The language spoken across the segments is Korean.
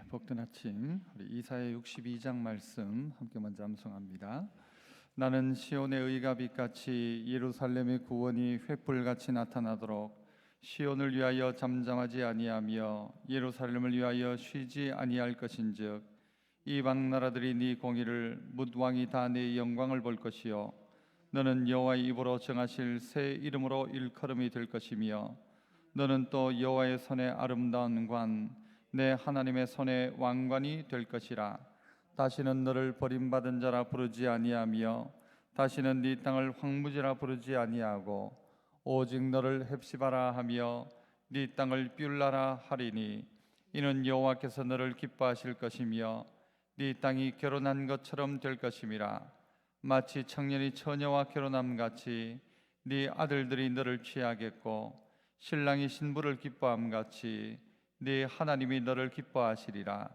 복된 아침, 우리 이사야 62장 말씀 함께 먼저 암송합니다. 나는 시온의 의가 빛같이 예루살렘의 구원이 횃불같이 나타나도록 시온을 위하여 잠잠하지 아니하며 예루살렘을 위하여 쉬지 아니할 것인즉 이방 나라들이 네 공의를 뭇 왕이 다 네 영광을 볼 것이요 너는 여호와의 입으로 정하실 새 이름으로 일컬음이 될 것이며 너는 또 여호와의 손의 아름다운 관 내 하나님의 손의 왕관이 될 것이라. 다시는 너를 버림받은 자라 부르지 아니하며 다시는 네 땅을 황무지라 부르지 아니하고 오직 너를 헵시바라 하며 네 땅을 뷸라라 하리니 이는 여호와께서 너를 기뻐하실 것이며 네 땅이 결혼한 것처럼 될 것임이라. 마치 청년이 처녀와 결혼함 같이 네 아들들이 너를 취하겠고 신랑이 신부를 기뻐함 같이 네 하나님이 너를 기뻐하시리라.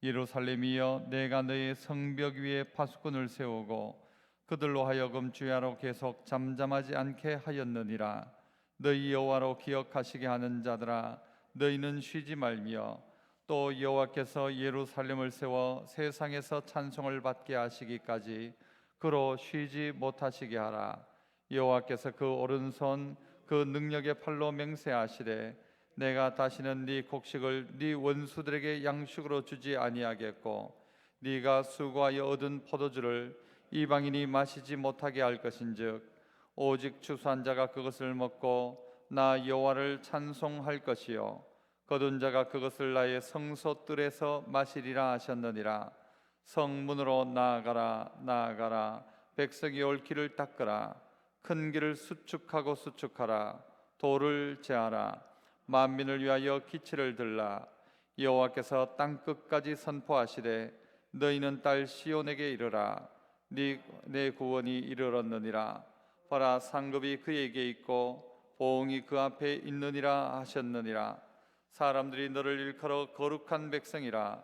예루살렘이여, 내가 너의 성벽 위에 파수꾼을 세우고 그들로 하여금 주야로 계속 잠잠하지 않게 하였느니라. 너희 여호와로 기억하시게 하는 자들아, 너희는 쉬지 말며 또 여호와께서 예루살렘을 세워 세상에서 찬송을 받게 하시기까지 그로 쉬지 못하시게 하라. 여호와께서 그 오른손 그 능력의 팔로 맹세하시되 내가 다시는 네 곡식을 네 원수들에게 양식으로 주지 아니하겠고 네가 수고하여 얻은 포도주를 이방인이 마시지 못하게 할 것인즉 오직 추수한 자가 그것을 먹고 나 여호와를 찬송할 것이요 거둔 자가 그것을 나의 성소뜰에서 마시리라 하셨느니라. 성문으로 나아가라 나아가라. 백성이 올 길을 닦으라. 큰 길을 수축하고 수축하라. 돌을 제하라. 만민을 위하여 기치를 들라. 여호와께서 땅끝까지 선포하시되 너희는 딸 시온에게 이르라. 내 구원이 이르렀느니라. 보라, 상급이 그에게 있고 보응이 그 앞에 있느니라 하셨느니라. 사람들이 너를 일컬어 거룩한 백성이라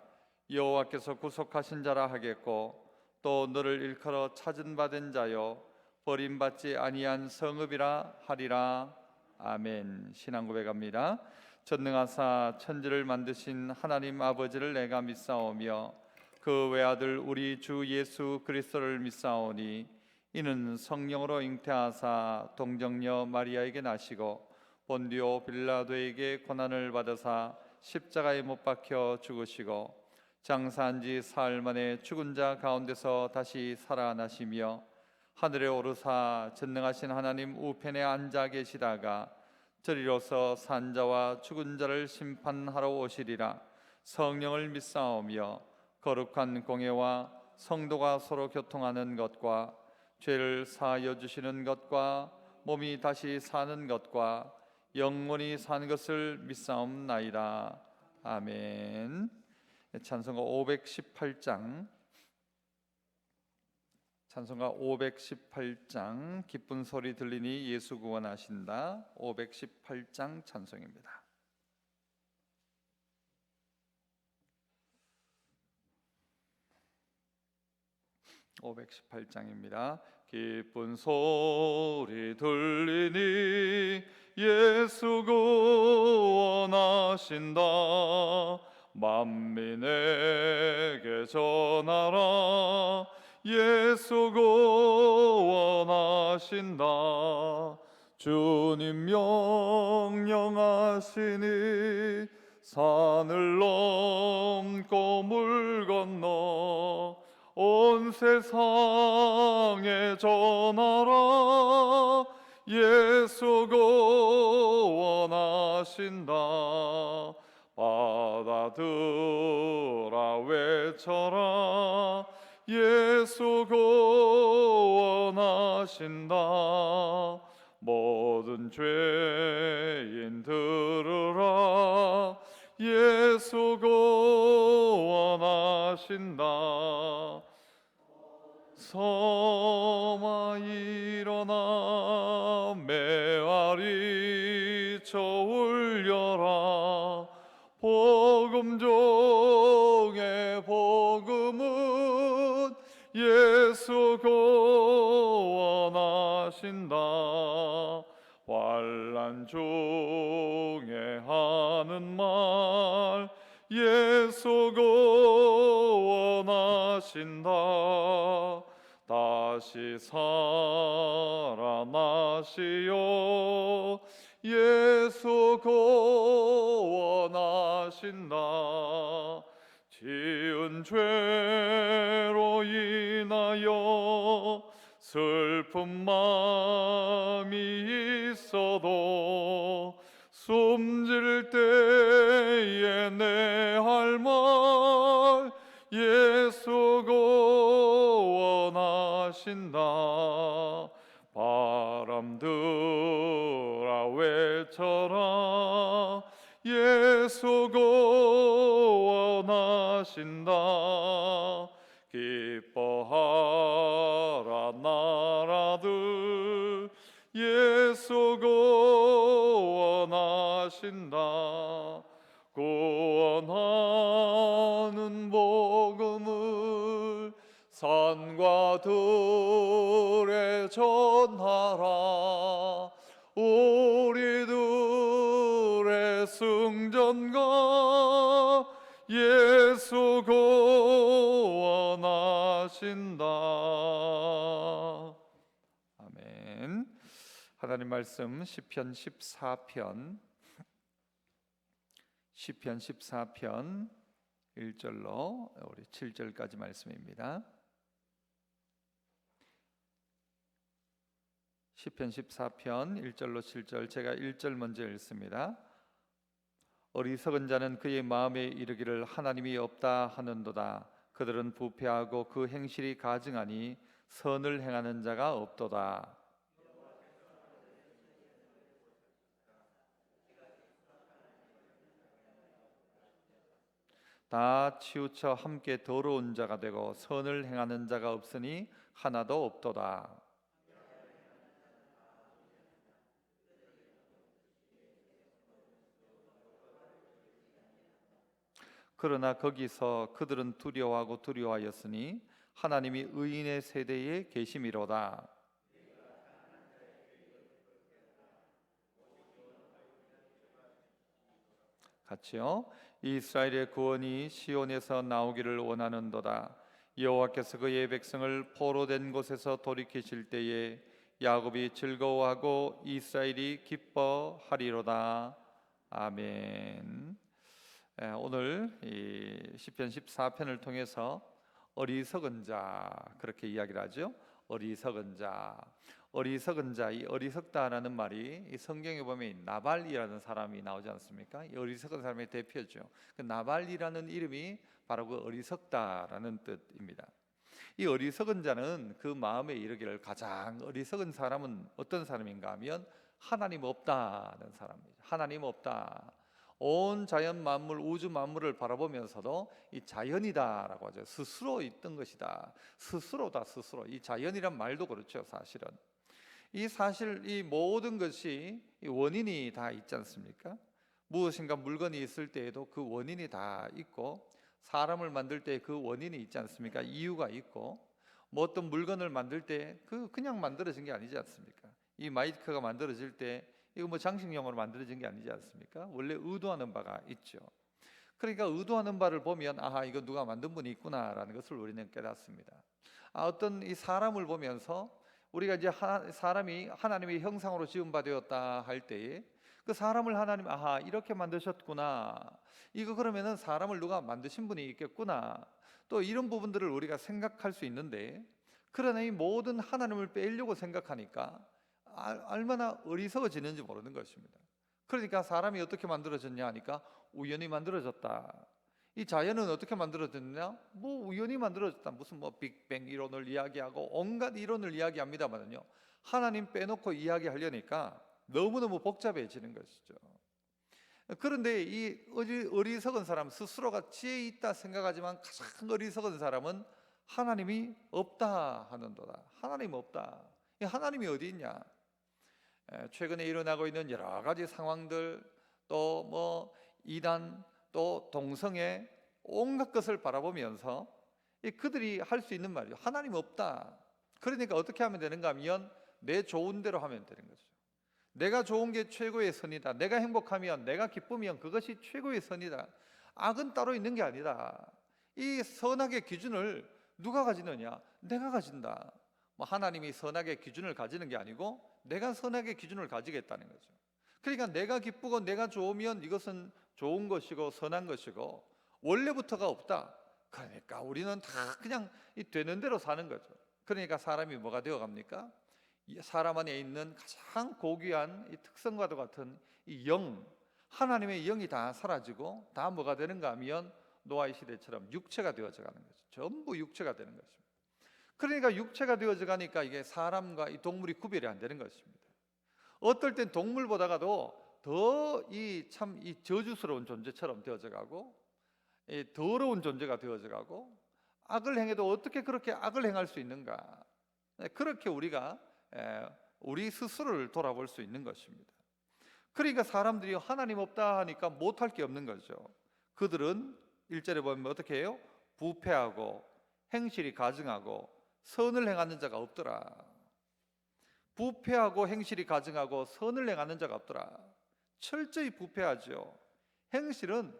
여호와께서 구속하신 자라 하겠고 또 너를 일컬어 찾은 바 된 자요 버림받지 아니한 성읍이라 하리라. 아멘. 신앙 고백합니다. 전능하사 천지를 만드신 하나님 아버지를 내가 믿사오며 그 외아들 우리 주 예수 그리스도를 믿사오니 이는 성령으로 잉태하사 동정녀 마리아에게 나시고 본디오 빌라도에게 고난을 받으사 십자가에 못 박혀 죽으시고 장사한 지 사흘 만에 죽은 자 가운데서 다시 살아나시며 하늘에 오르사 전능하신 하나님 우편에 앉아 계시다가 저리로서 산자와 죽은 자를 심판하러 오시리라. 성령을 믿사오며 거룩한 공회와 성도가 서로 교통하는 것과 죄를 사하여 주시는 것과 몸이 다시 사는 것과 영원히 사는 것을 믿사옵나이다. 아멘. 찬송가 518장 찬송가 518장 기쁜 소리 들리니 예수 구원하신다. 518장 찬송입니다. (518장입니다) 기쁜 소리 들리니 예수 구원하신다. 만민에게 전하라. 예수 구원하신다. 주님 명령하시니 산을 넘고 물 건너 온 세상에 전하라. 예수 구원하신다. 받아들아 외쳐라. 예수 구원하신다. 모든 죄인 들으라. 예수 구원하신다. 섬아 일어나 메아리 쳐 울려라. 복음 중에 복음은 예수 구원하신다. 환난 중에 하는 말 예수 예수 구원하신다. 다시 살아나시오. 예수 구원하신다. 지은 죄로 인하여 슬픈 마음이 있어도 숨질 때에 내 할 말 예수 구원하신다. 바람들아 외쳐라. 예수 구원하신다. 기뻐하라 나라들. 예수 구원하신다. 구원하는 복음을 산과 들에 전하라. 우리들의 승전가 예수 구원하신다. 아멘. 하나님 말씀 시편 14편 1절로 우리 7절까지 말씀입니다. 시편 14편 1절로 7절, 제가 1절 먼저 읽습니다. 어리석은 자는 그의 마음에 이르기를 하나님이 없다 하는도다. 그들은 부패하고 그 행실이 가증하니 선을 행하는 자가 없도다. 다 치우쳐 함께 더러운 자가 되고 선을 행하는 자가 없으니 하나도 없도다. 그러나 거기서 그들은 두려워하고 두려워하였으니 하나님이 의인의 세대에 계심이로다. 같이요. 이스라엘의 구원이 시온에서 나오기를 원하는도다. 여호와께서 그의 백성을 포로된 곳에서 돌이키실 때에 야곱이 즐거워하고 이스라엘이 기뻐하리로다. 아멘. 오늘 이 시편 14편을 통해서 어리석은 자, 그렇게 이야기를 하죠. 어리석은 자, 어리석은 자, 이 어리석다라는 말이 이 성경에 보면 나발이라는 사람이 나오지 않습니까? 이 어리석은 사람의 대표죠. 그 나발이라는 이름이 바로 그 어리석다라는 뜻입니다. 이 어리석은 자는 그 마음에 이르기를, 가장 어리석은 사람은 어떤 사람인가 하면 하나님 없다는 사람입니다. 하나님 없다. 온 자연 만물, 우주 만물을 바라보면서도 이 자연이다라고 하죠. 스스로 있던 것이다. 스스로다, 스스로. 이 자연이란 말도 그렇죠, 사실은. 이 사실 이 모든 것이 원인이 다 있지 않습니까? 무엇인가 물건이 있을 때에도 그 원인이 다 있고, 사람을 만들 때 그 원인이 있지 않습니까? 이유가 있고, 뭐 어떤 물건을 만들 때 그냥 만들어진 게 아니지 않습니까? 이 마이크가 만들어질 때 이거 뭐 장식용으로 만들어진 게 아니지 않습니까? 원래 의도하는 바가 있죠. 그러니까 의도하는 바를 보면 아하, 이거 누가 만든 분이 있구나라는 것을 우리는 깨닫습니다. 어떤 이 사람을 보면서 우리가 이제 사람이 하나님의 형상으로 지은 바 되었다 할 때에 그 사람을 하나님, 아하, 이렇게 만드셨구나. 이거 그러면은 사람을 누가 만드신 분이 있겠구나. 또 이런 부분들을 우리가 생각할 수 있는데, 그러나 이 모든 하나님을 빼려고 생각하니까 얼마나 어리석어지는지 모르는 것입니다. 그러니까 사람이 어떻게 만들어졌냐 하니까 우연히 만들어졌다. 이 자연은 어떻게 만들어졌냐? 뭐 우연히 만들어졌다. 무슨 뭐 빅뱅 이론을 이야기하고 온갖 이론을 이야기합니다만요, 하나님 빼놓고 이야기하려니까 너무너무 복잡해지는 것이죠. 그런데 이 어리석은 사람, 스스로가 지혜 있다 생각하지만 가장 어리석은 사람은 하나님이 없다 하는도다. 하나님 없다. 이 하나님이 어디 있냐? 최근에 일어나고 있는 여러 가지 상황들, 또 뭐 이단, 또 동성애, 온갖 것을 바라보면서 그들이 할 수 있는 말이죠. 하나님 없다. 그러니까 어떻게 하면 되는가 하면 내 좋은 대로 하면 되는 거죠. 내가 좋은 게 최고의 선이다. 내가 행복하면, 내가 기쁘면 그것이 최고의 선이다. 악은 따로 있는 게 아니다. 이 선악의 기준을 누가 가지느냐? 내가 가진다. 뭐 하나님이 선악의 기준을 가지는 게 아니고 내가 선악의 기준을 가지겠다는 거죠. 그러니까 내가 기쁘고 내가 좋으면 이것은 좋은 것이고 선한 것이고 원래부터가 없다. 그러니까 우리는 다 그냥 되는 대로 사는 거죠. 그러니까 사람이 뭐가 되어 갑니까? 사람 안에 있는 가장 고귀한 이 특성과도 같은 이 영, 하나님의 영이 다 사라지고 다 뭐가 되는가 하면 노아의 시대처럼 육체가 되어져 가는 거죠. 전부 육체가 되는 것입니다. 그러니까 육체가 되어져 가니까 이게 사람과 이 동물이 구별이 안 되는 것입니다. 어떨 땐 동물보다가도 더 이 참 이 저주스러운 존재처럼 되어져 가고 더러운 존재가 되어져 가고 악을 행해도 어떻게 그렇게 악을 행할 수 있는가? 그렇게 우리가 우리 스스로를 돌아볼 수 있는 것입니다. 그러니까 사람들이 하나님 없다 하니까 못할 게 없는 거죠. 그들은 1절에 보면 어떻게 해요? 부패하고 행실이 가증하고 선을 행하는 자가 없더라. 부패하고 행실이 가증하고 선을 행하는 자가 없더라. 철저히 부패하죠. 행실은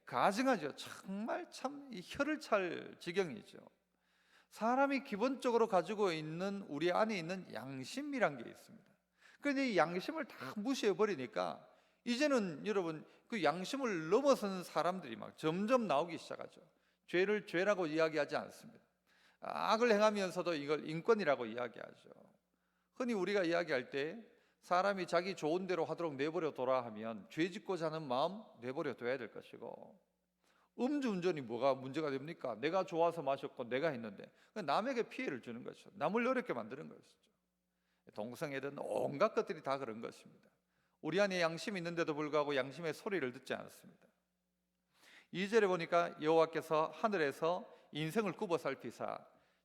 가증하죠. 정말 참 혀를 찰 지경이죠. 사람이 기본적으로 가지고 있는 우리 안에 있는 양심이란 게 있습니다. 그런데 이 양심을 다 무시해 버리니까 이제는 여러분 그 양심을 넘어서는 사람들이 막 점점 나오기 시작하죠. 죄를 죄라고 이야기하지 않습니다. 악을 행하면서도 이걸 인권이라고 이야기하죠. 흔히 우리가 이야기할 때 사람이 자기 좋은 대로 하도록 내버려 둬라 하면 죄 짓고자 하는 마음 내버려 둬야 될 것이고, 음주운전이 뭐가 문제가 됩니까? 내가 좋아서 마셨고 내가 했는데 남에게 피해를 주는 것이죠. 남을 어렵게 만드는 것이죠. 동성애든 온갖 것들이 다 그런 것입니다. 우리 안에 양심이 있는데도 불구하고 양심의 소리를 듣지 않습니다. 2절에 보니까 여호와께서 하늘에서 인생을 굽어 살피사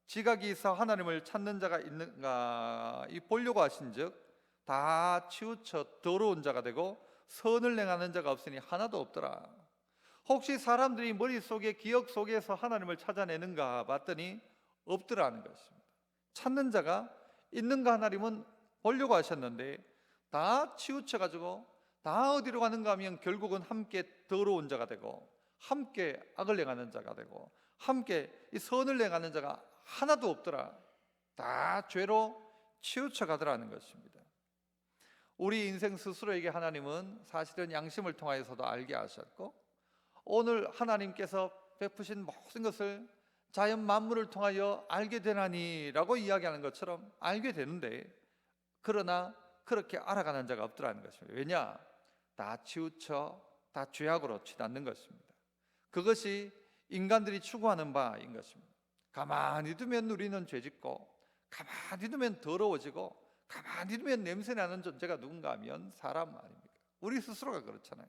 지각이 있어 하나님을 찾는 자가 있는가 이 보려고 하신즉 다 치우쳐 더러운 자가 되고 선을 행하는 자가 없으니 하나도 없더라. 혹시 사람들이 머릿속에 기억 속에서 하나님을 찾아내는가 봤더니 없더라는 것입니다. 찾는 자가 있는가 하나님은 보려고 하셨는데 다 치우쳐 가지고 다 어디로 가는가 하면 결국은 함께 더러운 자가 되고 함께 악을 행하는 자가 되고 함께 이 선을 행하는 자가 하나도 없더라. 다 죄로 치우쳐 가더라는 것입니다. 우리 인생 스스로에게 하나님은 사실은 양심을 통하여서도 알게 하셨고 오늘 하나님께서 베푸신 모든 것을 자연 만물을 통하여 알게 되나니라고 이야기하는 것처럼 알게 되는데 그러나 그렇게 알아가는 자가 없더라는 것입니다. 왜냐? 다 치우쳐 다 죄악으로 치닫는 것입니다. 그것이 인간들이 추구하는 바인 것입니다. 가만히 두면 우리는 죄짓고 가만히 두면 더러워지고 가만히 두면 냄새나는 존재가 누군가 하면 사람 아닙니까? 우리 스스로가 그렇잖아요.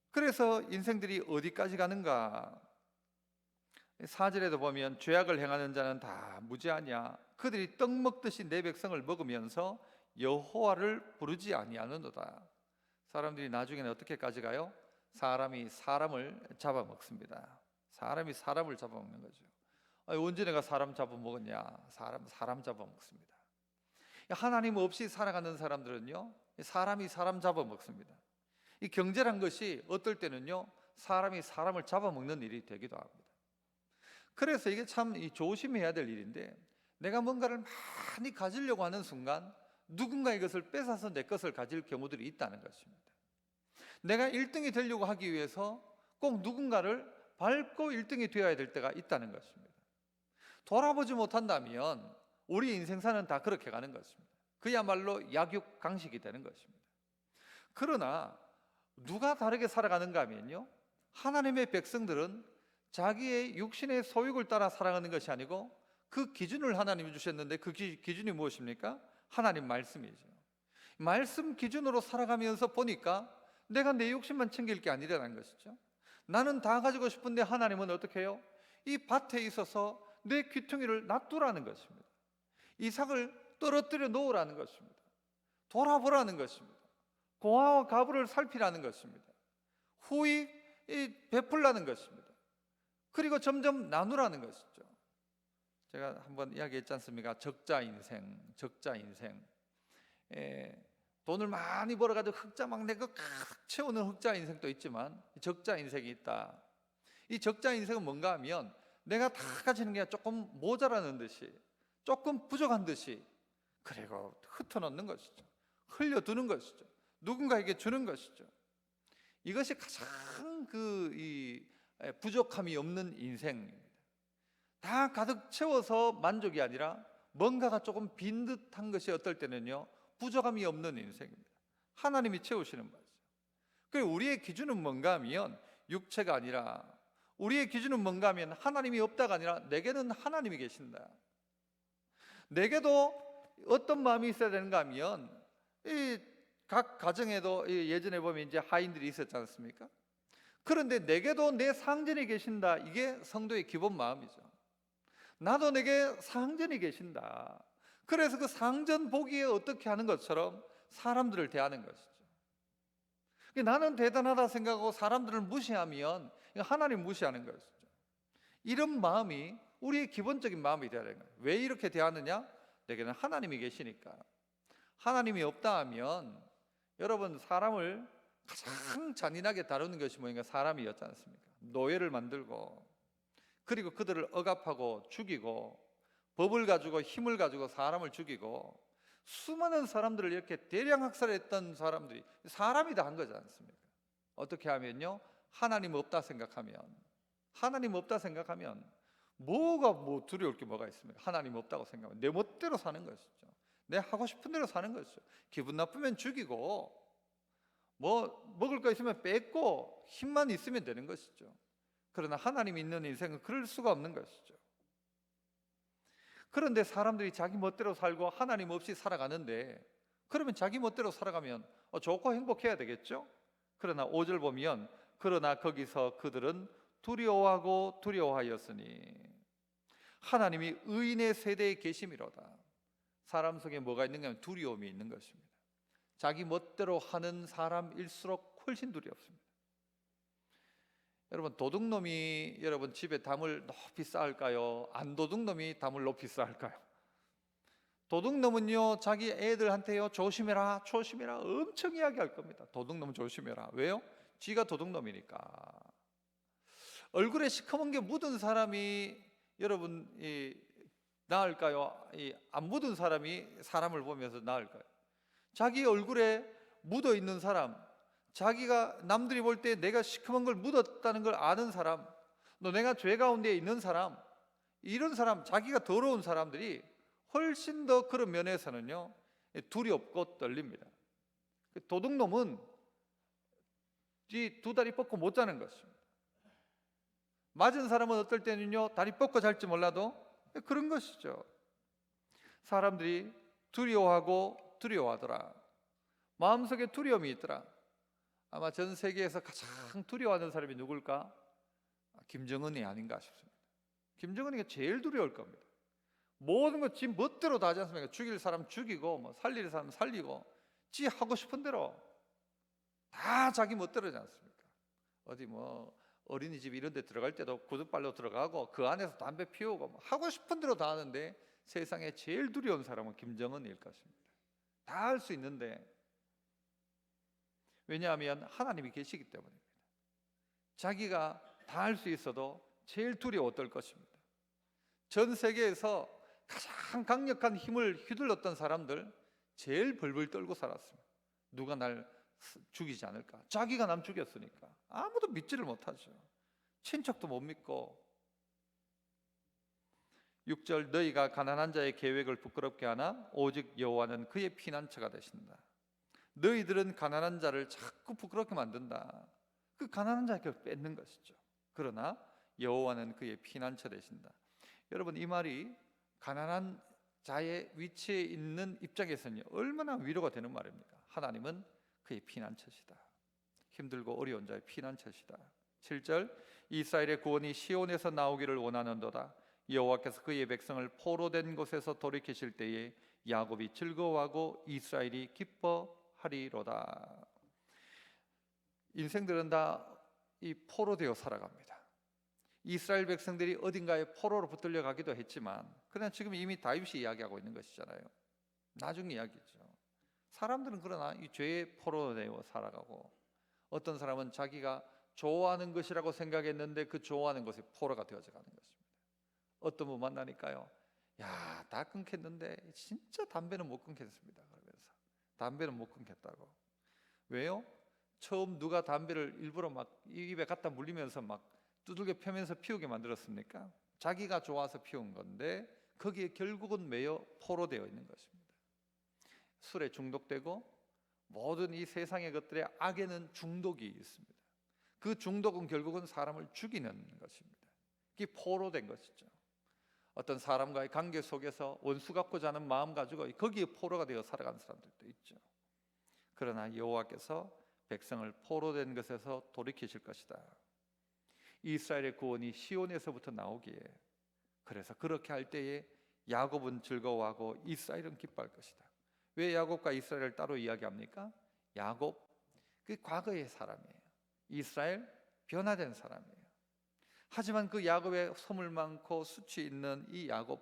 그래서 인생들이 어디까지 가는가? 4절에도 보면 죄악을 행하는 자는 다 무지하냐? 그들이 떡 먹듯이 내 백성을 먹으면서 여호와를 부르지 아니하는도다. 사람들이 나중에는 어떻게까지 가요? 사람이 사람을 잡아먹습니다. 사람이 사람을 잡아먹는 거죠. 언제 내가 사람 잡아먹었냐? 사람 잡아먹습니다. 하나님 없이 살아가는 사람들은요, 사람이 사람 잡아먹습니다. 이 경제란 것이 어떨 때는요, 사람이 사람을 잡아먹는 일이 되기도 합니다. 그래서 이게 참 조심해야 될 일인데 내가 뭔가를 많이 가지려고 하는 순간 누군가 이것을 뺏어서 내 것을 가질 경우들이 있다는 것입니다. 내가 1등이 되려고 하기 위해서 꼭 누군가를 밟고 1등이 되어야 될 때가 있다는 것입니다. 돌아보지 못한다면 우리 인생사는 다 그렇게 가는 것입니다. 그야말로 약육강식이 되는 것입니다. 그러나 누가 다르게 살아가는가 하면요, 하나님의 백성들은 자기의 육신의 소욕을 따라 살아가는 것이 아니고 그 기준을 하나님이 주셨는데 그 기준이 무엇입니까? 하나님 말씀이죠. 말씀 기준으로 살아가면서 보니까 내가 내 욕심만 챙길 게 아니라는 것이죠. 나는 다 가지고 싶은데 하나님은 어떻게 해요? 이 밭에 있어서 내 귀퉁이를 놔두라는 것입니다. 이삭을 떨어뜨려 놓으라는 것입니다. 돌아보라는 것입니다. 고아와 가부를 살피라는 것입니다. 후히 베풀라는 것입니다. 그리고 점점 나누라는 것이죠. 제가 한번 이야기했지 않습니까? 적자 인생. 돈을 많이 벌어가지고 흑자 막 내고 가득 채우는 흑자 인생도 있지만 적자 인생이 있다. 이 적자 인생은 뭔가 하면 내가 다 가지는 게 조금 모자라는 듯이, 조금 부족한 듯이, 그리고 흩어놓는 것이죠. 흘려두는 것이죠. 누군가에게 주는 것이죠. 이것이 가장 부족함이 없는 인생입니다. 다 가득 채워서 만족이 아니라 뭔가가 조금 빈 듯한 것이 어떨 때는요, 부족함이 없는 인생입니다. 하나님이 채우시는 거죠. 그리고 우리의 기준은 뭔가 하면 육체가 아니라, 우리의 기준은 뭔가 하면 하나님이 없다가 아니라 내게는 하나님이 계신다. 내게도 어떤 마음이 있어야 되는가 하면, 이 각 가정에도 예전에 보면 이제 하인들이 있었지 않습니까? 그런데 내게도 내 상전이 계신다. 이게 성도의 기본 마음이죠. 나도 내게 상전이 계신다. 그래서 그 상전 보기에 어떻게 하는 것처럼 사람들을 대하는 것이죠. 나는 대단하다 생각하고 사람들을 무시하면 하나님 무시하는 것이죠. 이런 마음이 우리의 기본적인 마음이 되어야 되는 거예요. 왜 이렇게 대하느냐? 내게는 하나님이 계시니까. 하나님이 없다 하면 여러분, 사람을 가장 잔인하게 다루는 것이 뭐인가? 사람이었지 않습니까? 노예를 만들고, 그리고 그들을 억압하고 죽이고, 법을 가지고 힘을 가지고 사람을 죽이고, 수많은 사람들을 이렇게 대량 학살했던 사람들이 사람이 다 한 거지 않습니까? 어떻게 하면요, 하나님 없다 생각하면, 하나님 없다 생각하면 뭐가 두려울 게 뭐가 있습니까? 하나님 없다고 생각하면 내 멋대로 사는 것이죠. 내 하고 싶은 대로 사는 것이죠. 기분 나쁘면 죽이고, 뭐 먹을 거 있으면 뺏고, 힘만 있으면 되는 것이죠. 그러나 하나님 있는 인생은 그럴 수가 없는 것이죠. 그런데 사람들이 자기 멋대로 살고 하나님 없이 살아가는데, 그러면 자기 멋대로 살아가면 좋고 행복해야 되겠죠? 그러나 5절 보면, 그러나 거기서 그들은 두려워하고 두려워하였으니 하나님이 의인의 세대에 계심이로다. 사람 속에 뭐가 있는가 하면 두려움이 있는 것입니다. 자기 멋대로 하는 사람일수록 훨씬 두렵습니다. 여러분, 도둑놈이 여러분 집에 담을 높이 쌓을까요? 안 도둑놈이 담을 높이 쌓을까요? 도둑놈은요, 자기 애들한테요, 조심해라 조심해라 엄청 이야기할 겁니다. 도둑놈 조심해라. 왜요? 지가 도둑놈이니까. 얼굴에 시커먼 게 묻은 사람이 여러분 나을까요? 안 묻은 사람이 사람을 보면서 나을까요? 자기 얼굴에 묻어 있는 사람, 자기가 남들이 볼 때 내가 시커먼 걸 묻었다는 걸 아는 사람, 또 내가 죄 가운데 있는 사람, 이런 사람, 자기가 더러운 사람들이 훨씬 더 그런 면에서는요, 두렵고 떨립니다. 도둑놈은 이 두 다리 뻗고 못 자는 것입니다. 맞은 사람은 어떨 때는요, 다리 뻗고 잘지 몰라도 그런 것이죠. 사람들이 두려워하고 두려워하더라. 마음속에 두려움이 있더라. 아마 전 세계에서 가장 두려워하는 사람이 누굴까? 김정은이 아닌가 싶습니다. 김정은이가 제일 두려울 겁니다. 모든 거 지 멋대로 다 하지 않습니까? 죽일 사람 죽이고, 뭐 살릴 사람 살리고, 지 하고 싶은 대로 다 자기 멋대로 하지 않습니까? 어디 뭐 어린이집 이런 데 들어갈 때도 구두발로 들어가고, 그 안에서 담배 피우고, 뭐 하고 싶은 대로 다 하는데, 세상에 제일 두려운 사람은 김정은일 것입니다. 다 할 수 있는데, 왜냐하면 하나님이 계시기 때문입니다. 자기가 다 할 수 있어도 제일 두려웠을 것입니다. 전 세계에서 가장 강력한 힘을 휘둘렀던 사람들, 제일 벌벌 떨고 살았습니다. 누가 날 죽이지 않을까? 자기가 남 죽였으니까 아무도 믿지를 못하죠. 친척도 못 믿고. 6절, 너희가 가난한 자의 계획을 부끄럽게 하나 오직 여호와는 그의 피난처가 되신다. 너희들은 가난한 자를 자꾸 부끄럽게 만든다. 그 가난한 자에게 뺏는 것이죠. 그러나 여호와는 그의 피난처 되신다. 여러분, 이 말이 가난한 자의 위치에 있는 입장에서는 얼마나 위로가 되는 말입니까? 하나님은 그의 피난처시다. 힘들고 어려운 자의 피난처시다. 7절, 이스라엘의 구원이 시온에서 나오기를 원하는도다. 여호와께서 그의 백성을 포로된 곳에서 돌이키실 때에 야곱이 즐거워하고 이스라엘이 기뻐하리로다. 인생들은 다 이 포로되어 살아갑니다. 이스라엘 백성들이 어딘가에 포로로 붙들려 가기도 했지만, 그러나 지금 이미 다윗이 이야기하고 있는 것이잖아요. 나중 이야기죠. 사람들은 그러나 이 죄에 포로되어 살아가고, 어떤 사람은 자기가 좋아하는 것이라고 생각했는데 그 좋아하는 것이 포로가 되어져 가는 것입니다. 어떤 분 만나니까요, 야, 다 끊겠는데 진짜 담배는 못 끊겠습니다. 그러면서 담배는 못 끊겠다고. 왜요? 처음 누가 담배를 일부러 막 입에 갖다 물리면서 막 두들겨 펴면서 피우게 만들었습니까? 자기가 좋아서 피운 건데 거기에 결국은 매여 포로되어 있는 것입니다. 술에 중독되고 모든 이 세상의 것들의 악에는 중독이 있습니다. 그 중독은 결국은 사람을 죽이는 것입니다. 이게 포로된 것이죠. 어떤 사람과의 관계 속에서 원수 갖고자 하는 마음 가지고 거기에 포로가 되어 살아가는 사람들도 있죠. 그러나 여호와께서 백성을 포로된 것에서 돌이키실 것이다. 이스라엘의 구원이 시온에서부터 나오기에, 그래서 그렇게 할 때에 야곱은 즐거워하고 이스라엘은 기뻐할 것이다. 왜 야곱과 이스라엘을 따로 이야기합니까? 야곱, 그 과거의 사람이에요. 이스라엘, 변화된 사람이에요. 하지만 그 야곱의 소물 많고 수치 있는 이 야곱,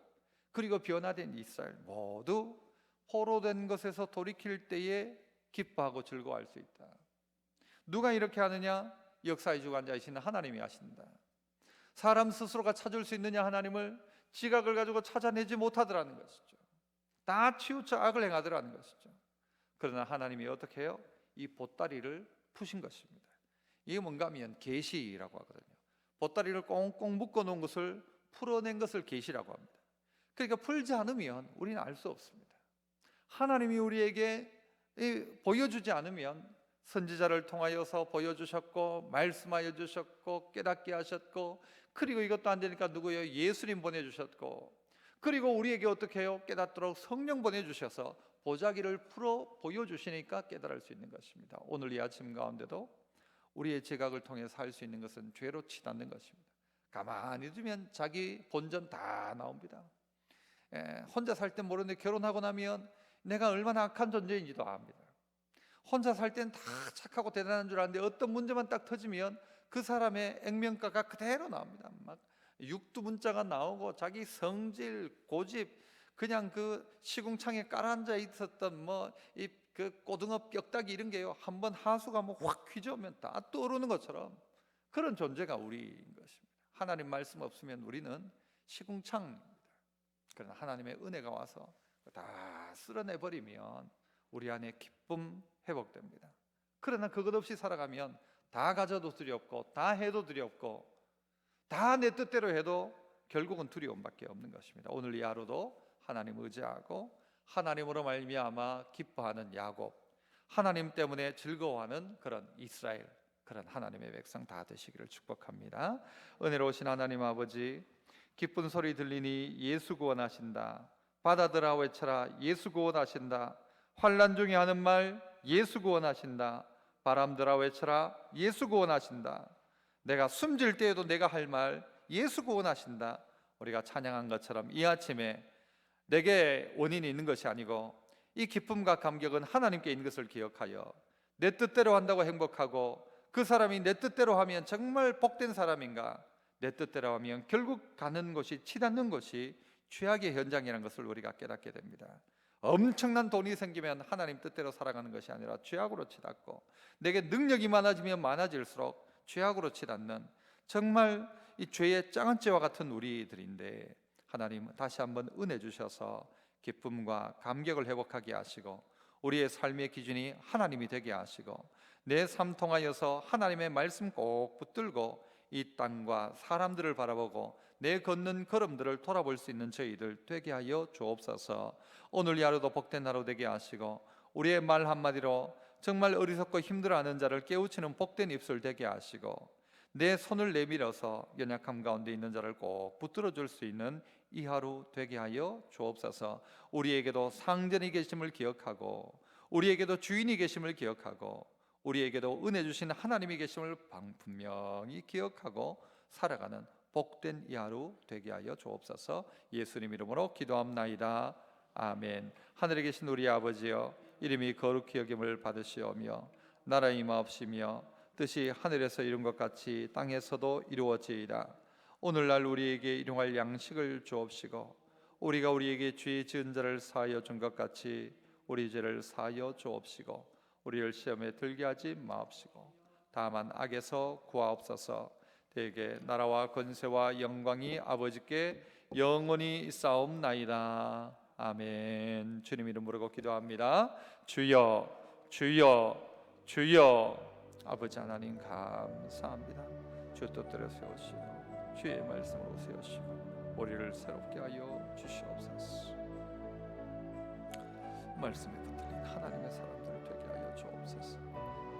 그리고 변화된 이스라엘 모두 포로된 것에서 돌이킬 때에 기뻐하고 즐거워할 수 있다. 누가 이렇게 하느냐? 역사의 주관자이신 하나님이 하신다. 사람 스스로가 찾을 수 있느냐? 하나님을 지각을 가지고 찾아내지 못하더라는 것이죠. 다 치우쳐 악을 행하더라는 것이죠. 그러나 하나님이 어떻게 해요? 이 보따리를 푸신 것입니다. 이게 뭔가 하면 계시라고 하거든요. 보따리를 꽁꽁 묶어 놓은 것을 풀어낸 것을 계시라고 합니다. 그러니까 풀지 않으면 우리는 알 수 없습니다. 하나님이 우리에게 보여주지 않으면, 선지자를 통하여서 보여주셨고 말씀하여 주셨고 깨닫게 하셨고, 그리고 이것도 안 되니까 누구예요? 예수님 보내주셨고, 그리고 우리에게 어떻게 해요? 깨닫도록 성령 보내주셔서 보자기를 풀어 보여주시니까 깨달을 수 있는 것입니다. 오늘 이 아침 가운데도 우리의 지각을 통해서 할 수 있는 것은 죄로 치닫는 것입니다. 가만히 두면 자기 본전 다 나옵니다. 혼자 살 땐 모르는데 결혼하고 나면 내가 얼마나 악한 존재인지도 압니다. 혼자 살 땐 다 착하고 대단한 줄 아는데 어떤 문제만 딱 터지면 그 사람의 액면가가 그대로 나옵니다. 막 육두문자가 나오고 자기 성질, 고집, 그냥 그 시궁창에 깔아앉아 있었던 그 고등어 뼈다귀 이런 게요, 한번 하수가 확 휘저으면 다 떠오르는 것처럼 그런 존재가 우리인 것입니다. 하나님 말씀 없으면 우리는 시궁창입니다. 그러나 하나님의 은혜가 와서 다 쓸어내 버리면 우리 안에 기쁨 회복됩니다. 그러나 그것 없이 살아가면 다 가져도 두렵고 다 해도 두렵고 다 내 뜻대로 해도 결국은 두려움밖에 없는 것입니다. 오늘 이 하루도 하나님 의지하고 하나님으로 말미암아 기뻐하는 야곱, 하나님 때문에 즐거워하는 그런 이스라엘, 그런 하나님의 백성 다 되시기를 축복합니다. 은혜로우신 하나님 아버지, 기쁜 소리 들리니 예수 구원하신다. 바다들아 외쳐라 예수 구원하신다. 환난 중에 하는 말 예수 구원하신다. 바람들아 외쳐라 예수 구원하신다. 내가 숨질 때에도 내가 할 말 예수 구원하신다. 우리가 찬양한 것처럼 이 아침에 내게 원인이 있는 것이 아니고 이 기쁨과 감격은 하나님께 있는 것을 기억하여 내 뜻대로 한다고 행복하고, 그 사람이 내 뜻대로 하면 정말 복된 사람인가, 내 뜻대로 하면 결국 가는 곳이 치닫는 곳이 죄악의 현장이라는 것을 우리가 깨닫게 됩니다. 엄청난 돈이 생기면 하나님 뜻대로 살아가는 것이 아니라 죄악으로 치닫고, 내게 능력이 많아지면 많아질수록 죄악으로 치닫는 정말 이 죄의 짱언죄와 같은 우리들인데, 하나님 다시 한번 은혜 주셔서 기쁨과 감격을 회복하게 하시고 우리의 삶의 기준이 하나님이 되게 하시고 내 삶 통하여서 하나님의 말씀 꼭 붙들고 이 땅과 사람들을 바라보고 내 걷는 걸음들을 돌아볼 수 있는 저희들 되게 하여 주옵소서. 오늘 이 하루도 복된 하루 되게 하시고 우리의 말 한마디로 정말 어리석고 힘들어하는 자를 깨우치는 복된 입술 되게 하시고 내 손을 내밀어서 연약함 가운데 있는 자를 꼭 붙들어 줄 수 있는 이 하루 되게 하여 주옵소서. 우리에게도 상전이 계심을 기억하고 우리에게도 주인이 계심을 기억하고 우리에게도 은혜 주신 하나님이 계심을 분명히 기억하고 살아가는 복된 이 하루 되게 하여 주옵소서. 예수님 이름으로 기도합나이다. 아멘. 하늘에 계신 우리 아버지여, 이름이 거룩히 여김을 받으시오며 나라 임하옵시며 뜻이 하늘에서 이룬 것 같이 땅에서도 이루어지이다. 오늘날 우리에게 일용할 양식을 주옵시고 우리가 우리에게 죄 지은 자를 사하여 준 것 같이 우리 죄를 사하여 주옵시고 우리를 시험에 들게 하지 마옵시고 다만 악에서 구하옵소서. 대개 나라와 권세와 영광이 아버지께 영원히 있사옵나이다. 아멘. 주님 이름 부르고 기도합니다. 주여 주여 주여. 아버지 하나님 감사합니다. 주 뜻대로 세우시고 주의 말씀으로 세우시고 우리를 새롭게 하여 주시옵소서. 말씀에 붙들린 하나님의 사람들 되게 하여 주옵소서.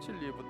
진리에 붙들